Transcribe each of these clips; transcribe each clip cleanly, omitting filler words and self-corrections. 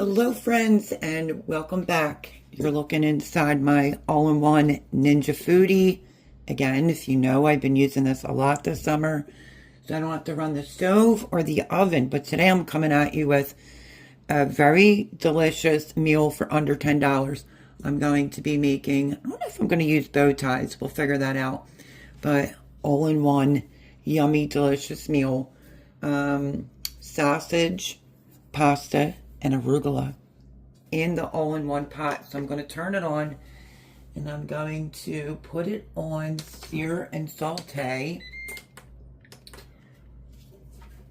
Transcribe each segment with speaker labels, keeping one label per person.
Speaker 1: Hello friends and welcome back. You're looking inside my all-in-one Ninja Foodie. Again, if you know, I've been using this a lot this summer, so I don't have to run the stove or the oven. But today I'm coming at you with a very delicious meal for under $10. I'm going to be making, I don't know if I'm going to use bow ties, we'll figure that out. But all-in-one, yummy, delicious meal. Sausage, pasta, and arugula in the all-in-one pot. So I'm going to turn it on and I'm going to put it on sear and saute,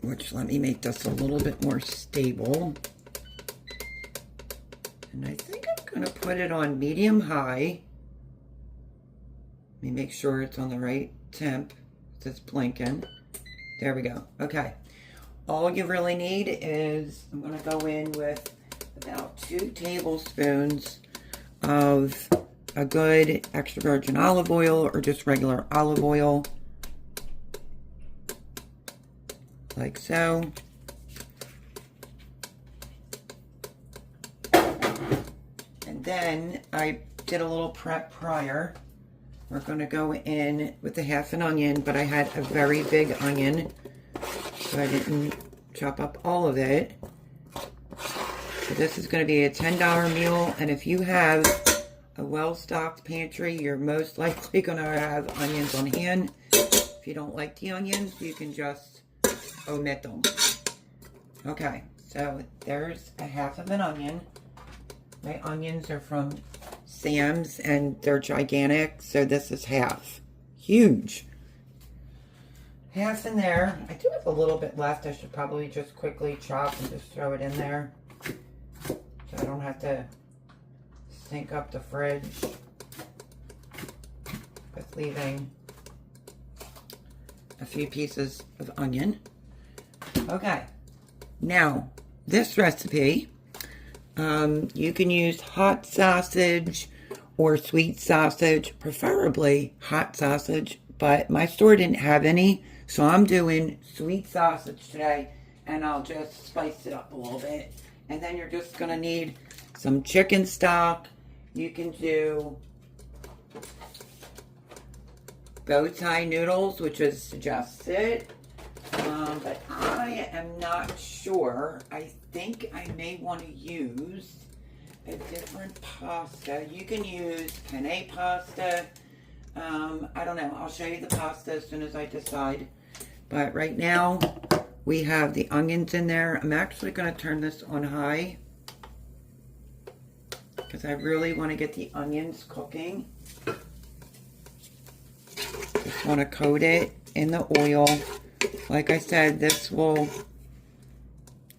Speaker 1: which let me make this a little bit more stable. And I think I'm going to put it on medium high. Let me make sure it's on the right temp. It's blinking. There we go. Okay. All you really need is, I'm going to go in with about 2 tablespoons of a good extra virgin olive oil or just regular olive oil. Like so. And then I did a little prep prior. We're going to go in with a half an onion, but I had a very big onion, so I didn't chop up all of it. So this is going to be a $10 meal, and if you have a well-stocked pantry, you're most likely going to have onions on hand. If you don't like the onions, you can just omit them. Okay, so there's a half of an onion. My onions are from Sam's, and they're gigantic, so this is half. Huge. Half in there. I do have a little bit left. I should probably just quickly chop and just throw it in there, so I don't have to stink up the fridge with leaving a few pieces of onion. Okay, now this recipe, you can use hot sausage or sweet sausage, preferably hot sausage, but my store didn't have any. So I'm doing sweet sausage today, and I'll just spice it up a little bit. And then you're just going to need some chicken stock. You can do bow tie noodles, which is suggested. But I am not sure. I think I may want to use a different pasta. You can use penne pasta. I don't know. I'll show you the pasta as soon as I decide. But right now, we have the onions in there. I'm actually going to turn this on high because I really want to get the onions cooking. Just want to coat it in the oil. Like I said, this will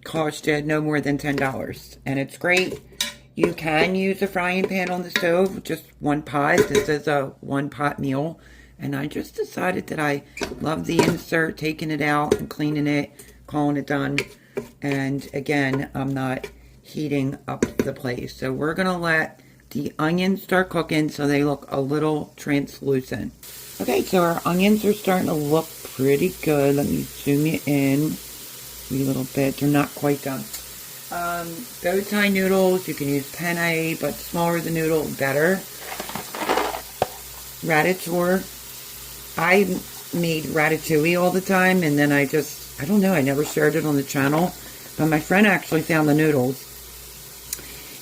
Speaker 1: cost you no more than $10. And it's great. You can use a frying pan on the stove, just one pot. This is a one-pot meal. And I just decided that I love the insert, taking it out and cleaning it, calling it done. And again, I'm not heating up the place. So we're going to let the onions start cooking so they look a little translucent. Okay, so our onions are starting to look pretty good. Let me zoom you in a little bit. They're not quite done. Bow tie noodles, you can use penne, but smaller the noodle, better. Ratatouille. I made ratatouille all the time, and then I don't know, I never shared it on the channel. But my friend actually found the noodles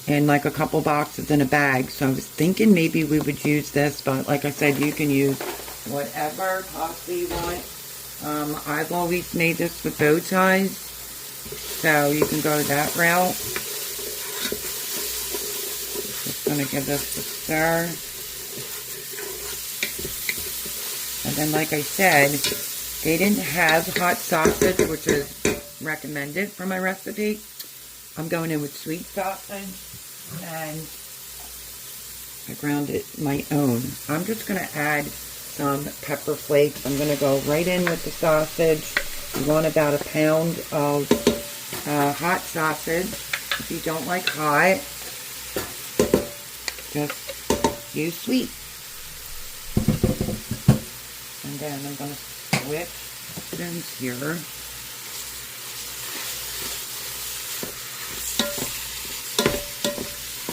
Speaker 1: and like a couple boxes in a bag. So I was thinking maybe we would use this, but like I said, you can use whatever pasta you want. I've always made this with bow ties, so you can go that route. Just gonna give this a stir. And then, like I said, they didn't have hot sausage, which is recommended for my recipe. I'm going in with sweet sausage, and I ground it my own. I'm just going to add some pepper flakes. I'm going to go right in with the sausage. You want about a pound of hot sausage. If you don't like hot, just use sweet. And then I'm going to switch spoons here.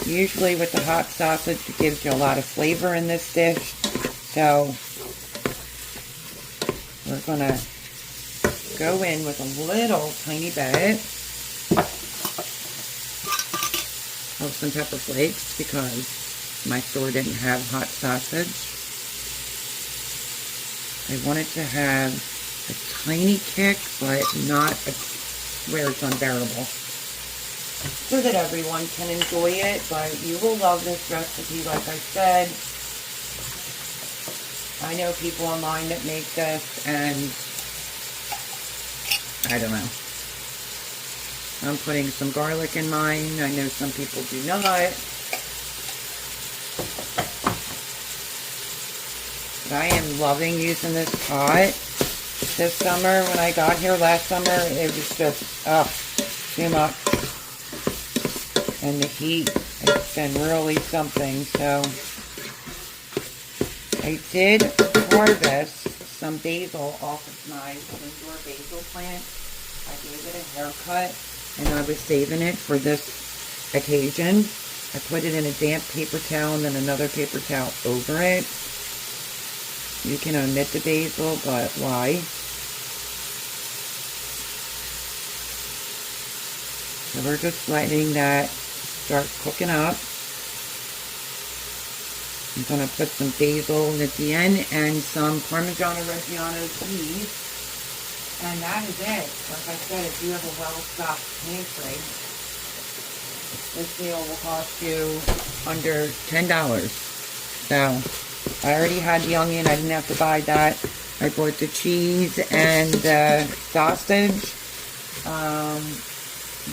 Speaker 1: Usually with the hot sausage, it gives you a lot of flavor in this dish. So we're going to go in with a little tiny bit of some pepper flakes because my store didn't have hot sausage. I wanted to have a tiny kick, but not where it's unbearable, so that everyone can enjoy it. But you will love this recipe, like I said. I know people online that make this, and I don't know. I'm putting some garlic in mine. I know some people do not. But I am loving using this pot. This summer, when I got here last summer, it was just, too much. And the heat has been really something. So I did harvest some basil off of my indoor basil plant. I gave it a haircut, and I was saving it for this occasion. I put it in a damp paper towel and then another paper towel over it. You can omit the basil, but why? So we're just letting that start cooking up. I'm going to put some basil at the end and some Parmigiano Reggiano cheese. And that is it. Like I said, if you have a well-stocked pantry, this meal will cost you under $10. So I already had the onion. I didn't have to buy that. I bought the cheese and the sausage.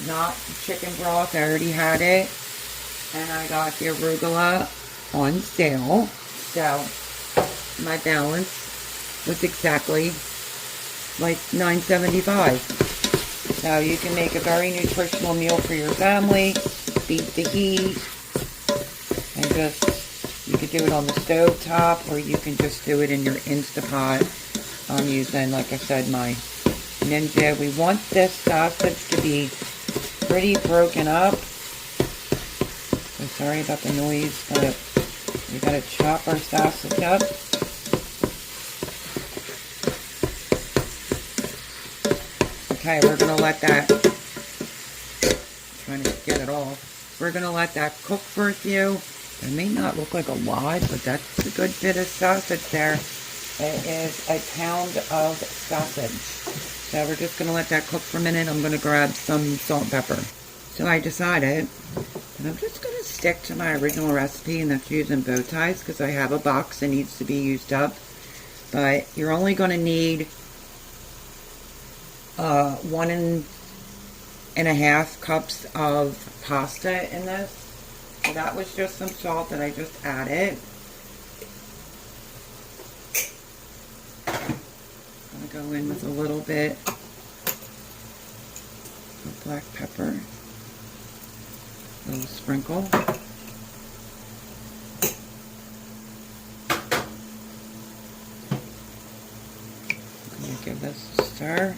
Speaker 1: Not the chicken broth. I already had it. And I got the arugula on sale. So my balance was exactly like $9.75. So you can make a very nutritional meal for your family. Beat the heat. And just, you could do it on the stove top, or you can just do it in your Instapot. I'm using, like I said, my Ninja. We want this sausage to be pretty broken up. So sorry about the noise, but we gotta chop our sausage up. Okay, we're gonna let that, trying to get it all. We're gonna let that cook for a few. It may not look like a lot, but that's a good bit of sausage there. It is a pound of sausage. So we're just gonna let that cook for a minute. I'm gonna grab some salt and pepper. So I decided that I'm just gonna stick to my original recipe, and that's using bow ties, because I have a box that needs to be used up. But you're only gonna need 1.5 cups of pasta in this. So that was just some salt that I just added. I'm going to go in with a little bit of black pepper. A little sprinkle. I'm going to give this a stir.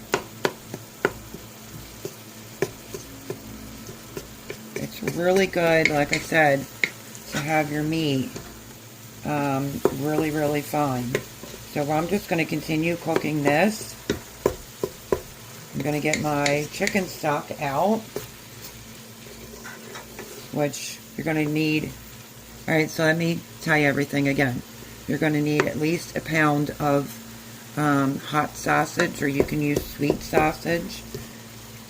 Speaker 1: It's really good, like I said, to have your meat really, really fine. So I'm just going to continue cooking this. I'm going to get my chicken stock out, which you're going to need. Alright, so let me tell you everything again. You're going to need at least a pound of hot sausage, or you can use sweet sausage.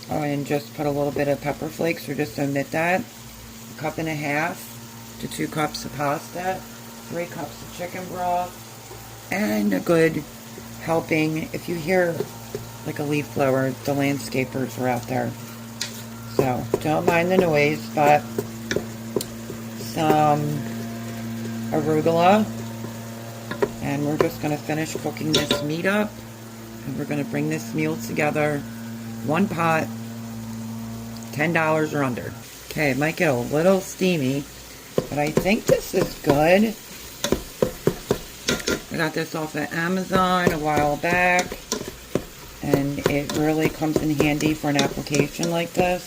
Speaker 1: And just put a little bit of pepper flakes, or just omit that. 1.5 cups to 2 cups of pasta, 3 cups of chicken broth, and a good helping. If you hear like a leaf blower, the landscapers are out there. So don't mind the noise, but some arugula. And we're just going to finish cooking this meat up. And we're going to bring this meal together. One pot, $10 or under. Okay, it might get a little steamy, but I think this is good. I got this off of Amazon a while back, and it really comes in handy for an application like this.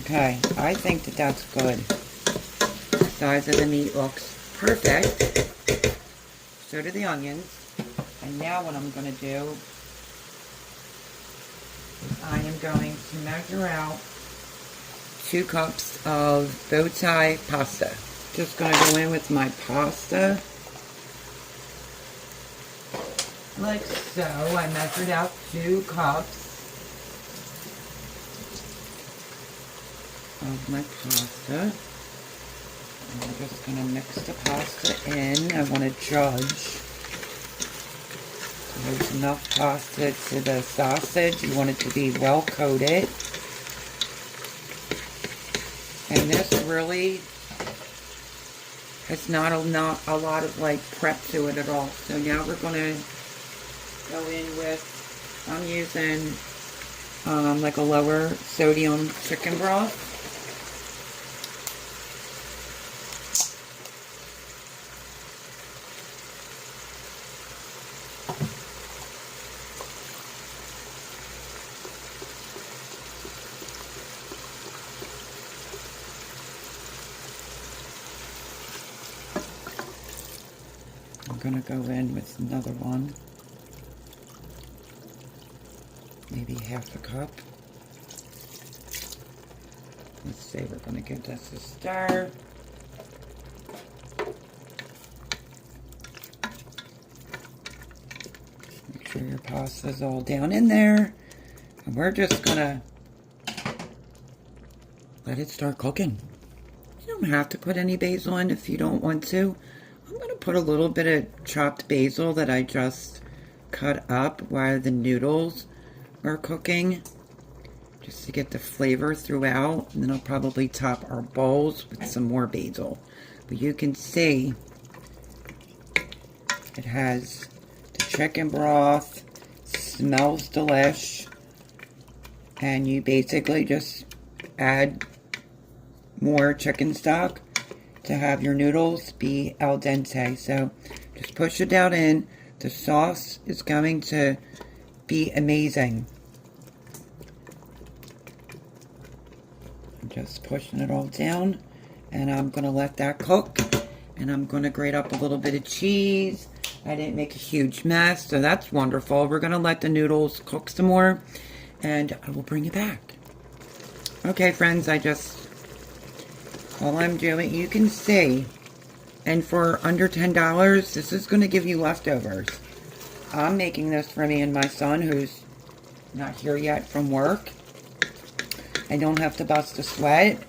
Speaker 1: Okay, I think that that's good. The size of the meat looks perfect. So do the onions. And now what I'm going to do is I am going to measure out 2 cups of bow tie pasta. Just going to go in with my pasta. Like so. I measured out 2 cups of my pasta. I'm just going to mix the pasta in. I want to judge. There's enough pasta to the sausage. You want it to be well coated. And this really has not a lot of like prep to it at all. So now we're going to go in with, I'm using like a lower sodium chicken broth. I'm going to go in with another one, maybe half a cup. Let's see, we're going to give this a stir. Make sure your pasta's all down in there. And we're just going to let it start cooking. You don't have to put any basil in if you don't want to. I'm going to put a little bit of chopped basil that I just cut up while the noodles are cooking, just to get the flavor throughout. And then I'll probably top our bowls with some more basil. But you can see it has the chicken broth, smells delish, and you basically just add more chicken stock to have your noodles be al dente. So just push it down in. The sauce is going to be amazing. I'm just pushing it all down, and I'm going to let that cook, and I'm going to grate up a little bit of cheese. I didn't make a huge mess, so that's wonderful. We're going to let the noodles cook some more, and I will bring you back. Okay, friends, all I'm doing, you can see, and for under $10, this is going to give you leftovers. I'm making this for me and my son, who's not here yet from work. I don't have to bust a sweat.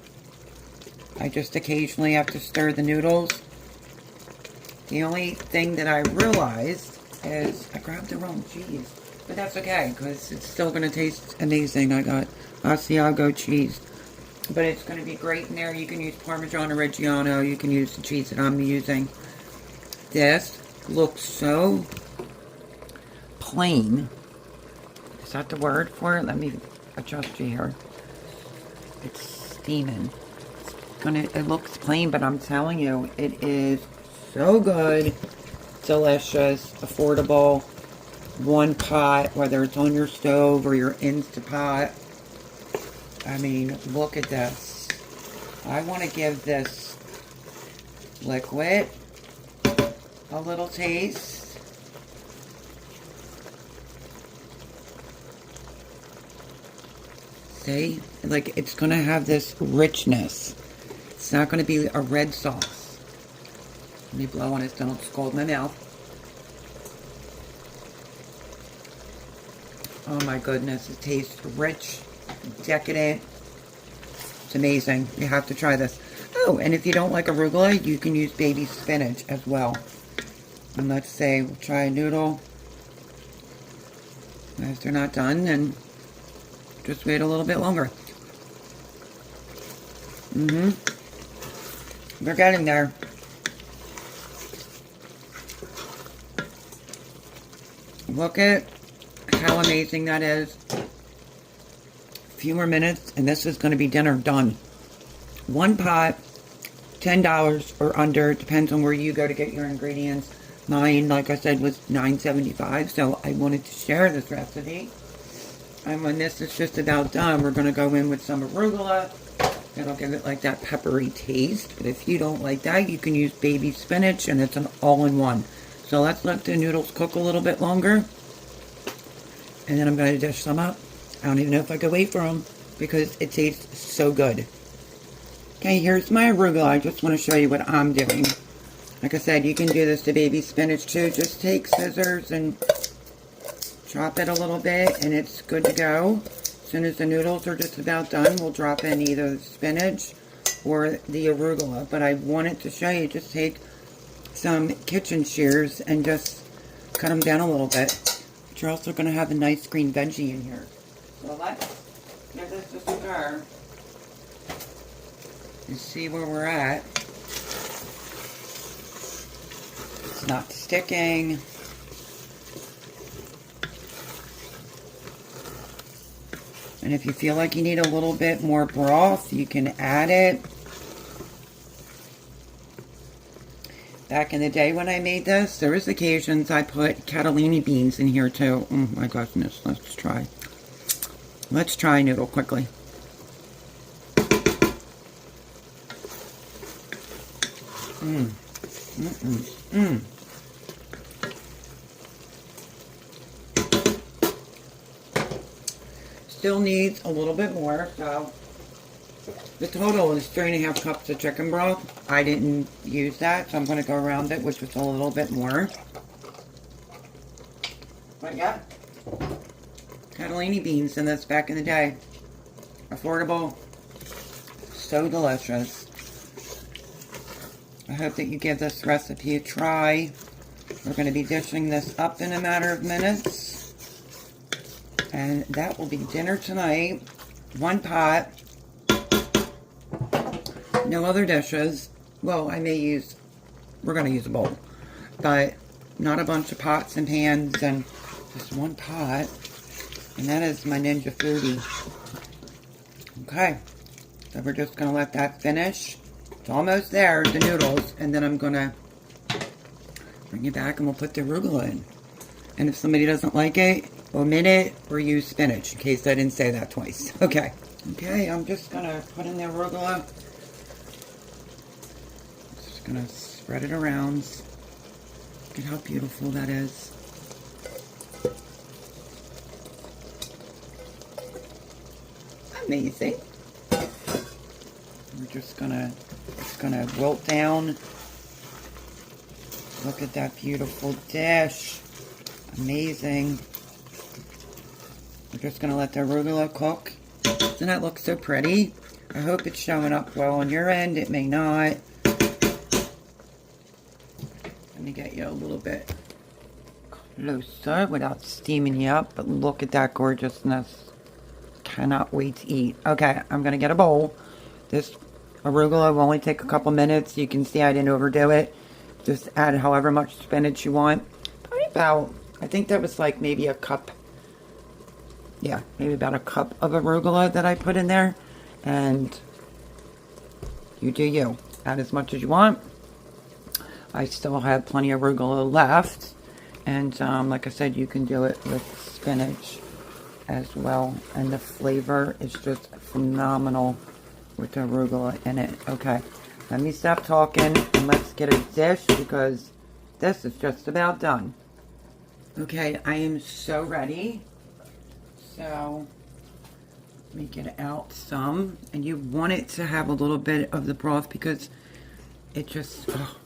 Speaker 1: I just occasionally have to stir the noodles. The only thing that I realized is I grabbed the wrong cheese. But that's okay, because it's still going to taste amazing. I got Asiago cheese. But it's going to be great in there. You can use Parmesan Reggiano. You can use the cheese that I'm using. This looks so plain. Is that the word for it? Let me adjust you here. It's steaming. It looks plain, but I'm telling you, it is so good, delicious, affordable. One pot, whether it's on your stove or your Instapot. I mean, look at this. I want to give this liquid a little taste. See? Like, it's going to have this richness. It's not going to be a red sauce. Let me blow on it so don't scald my mouth. Oh my goodness, it tastes rich, decadent. It's amazing. You have to try this. Oh, and if you don't like arugula, you can use baby spinach as well. And let's say we'll try a noodle. If they're not done, then just wait a little bit longer. We're getting there. Look at how amazing that is. A few more minutes and this is going to be dinner done. One pot, $10 or under, depends on where you go to get your ingredients. Mine, like I said, was $9.75, so I wanted to share this recipe. And when this is just about done, we're going to go in with some arugula. It'll give it like that peppery taste. But if you don't like that, you can use baby spinach, and it's an all-in-one. So let's let the noodles cook a little bit longer. And then I'm going to dish some up. I don't even know if I could wait for them because it tastes so good. Okay, here's my arugula. I just want to show you what I'm doing. Like I said, you can do this to baby spinach too. Just take scissors and chop it a little bit, and it's good to go. As soon as the noodles are just about done, we'll drop in either the spinach or the arugula. But I wanted to show you, just take some kitchen shears and just cut them down a little bit. But you're also going to have a nice green veggie in here. So let's give this a stir and see where we're at. It's not sticking. And if you feel like you need a little bit more broth, you can add it. Back in the day when I made this, there was occasions I put catalini beans in here too. Oh my goodness, let's try. Let's try noodle quickly. Still needs a little bit more, so the total is 3.5 cups of chicken broth. I didn't use that, so I'm going to go around it with just a little bit more. But yeah, catalini beans in this back in the day. Affordable, so delicious. I hope that you give this recipe a try. We're going to be dishing this up in a matter of minutes. And that will be dinner tonight. One pot. No other dishes. Well, we're going to use a bowl. But not a bunch of pots and pans and just one pot. And that is my Ninja Foodie. Okay. So we're just going to let that finish. It's almost there, the noodles. And then I'm going to bring it back and we'll put the arugula in. And if somebody doesn't like it, omit it or use spinach, in case I didn't say that twice. Okay. Okay, I'm just going to put in the arugula. Just going to spread it around. Look at how beautiful that is. Amazing. We're just going to, it's going to wilt down. Look at that beautiful dish. Amazing. We're just going to let the arugula cook. Doesn't that look so pretty? I hope it's showing up well on your end. It may not. Let me get you a little bit closer without steaming you up. But look at that gorgeousness. Cannot wait to eat. Okay, I'm going to get a bowl. This arugula will only take a couple minutes. You can see I didn't overdo it. Just add however much spinach you want. Probably about, I think that was like maybe a cup. Yeah, maybe about a cup of arugula that I put in there. And you do you. Add as much as you want. I still have plenty of arugula left. And like I said, you can do it with spinach as well. And the flavor is just phenomenal with the arugula in it. Okay, let me stop talking and let's get a dish because this is just about done. Okay, I am so ready. So, let me get out some. And you want it to have a little bit of the broth because it just, oh,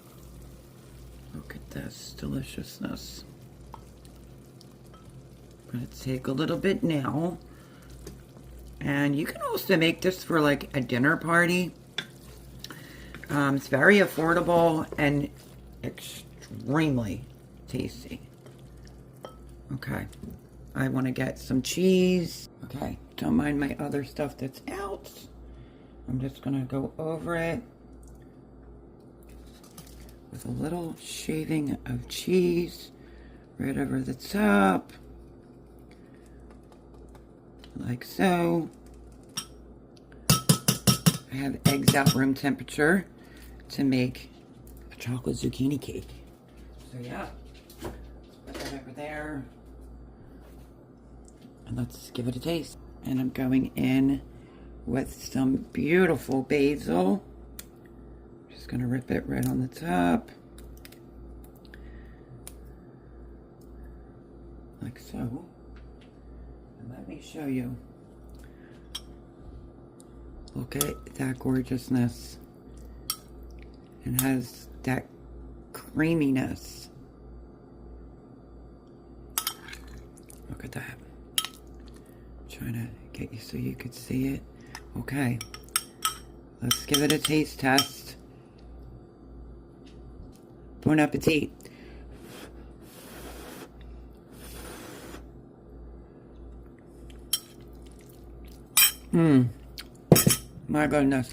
Speaker 1: look at this deliciousness. I'm going to take a little bit now. And you can also make this for like a dinner party. It's very affordable and extremely tasty. Okay. I want to get some cheese. Okay, don't mind my other stuff that's out. I'm just going to go over it with a little shaving of cheese right over the top. Like so. I have eggs at room temperature to make a chocolate zucchini cake. So yeah, put that over there. And let's give it a taste. And I'm going in with some beautiful basil. Just gonna rip it right on the top. Like so. And let me show you. Look at that gorgeousness. It has that creaminess. Look at that. Trying to get you so you could see it. Okay. Let's give it a taste test. Bon appetit. My goodness.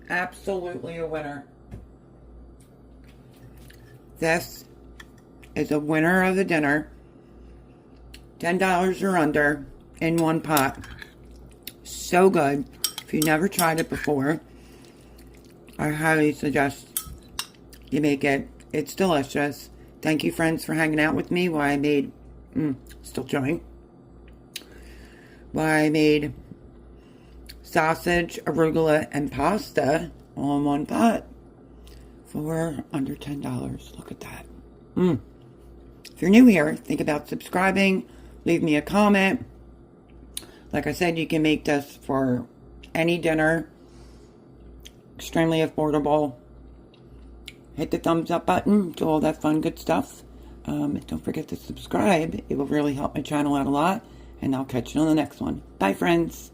Speaker 1: Absolutely a winner. This is a winner of the dinner. $10 or under in one pot. So good. If you never tried it before, I highly suggest you make it. It's delicious. Thank you, friends, for hanging out with me while I made, still chewing, while I made sausage, arugula, and pasta all in one pot for under $10. Look at that. If you're new here, think about subscribing. Leave me a comment. Like I said, you can make this for any dinner. Extremely affordable. Hit the thumbs up button. Do all that fun, good stuff. Don't forget to subscribe. It will really help my channel out a lot. And I'll catch you on the next one. Bye, friends.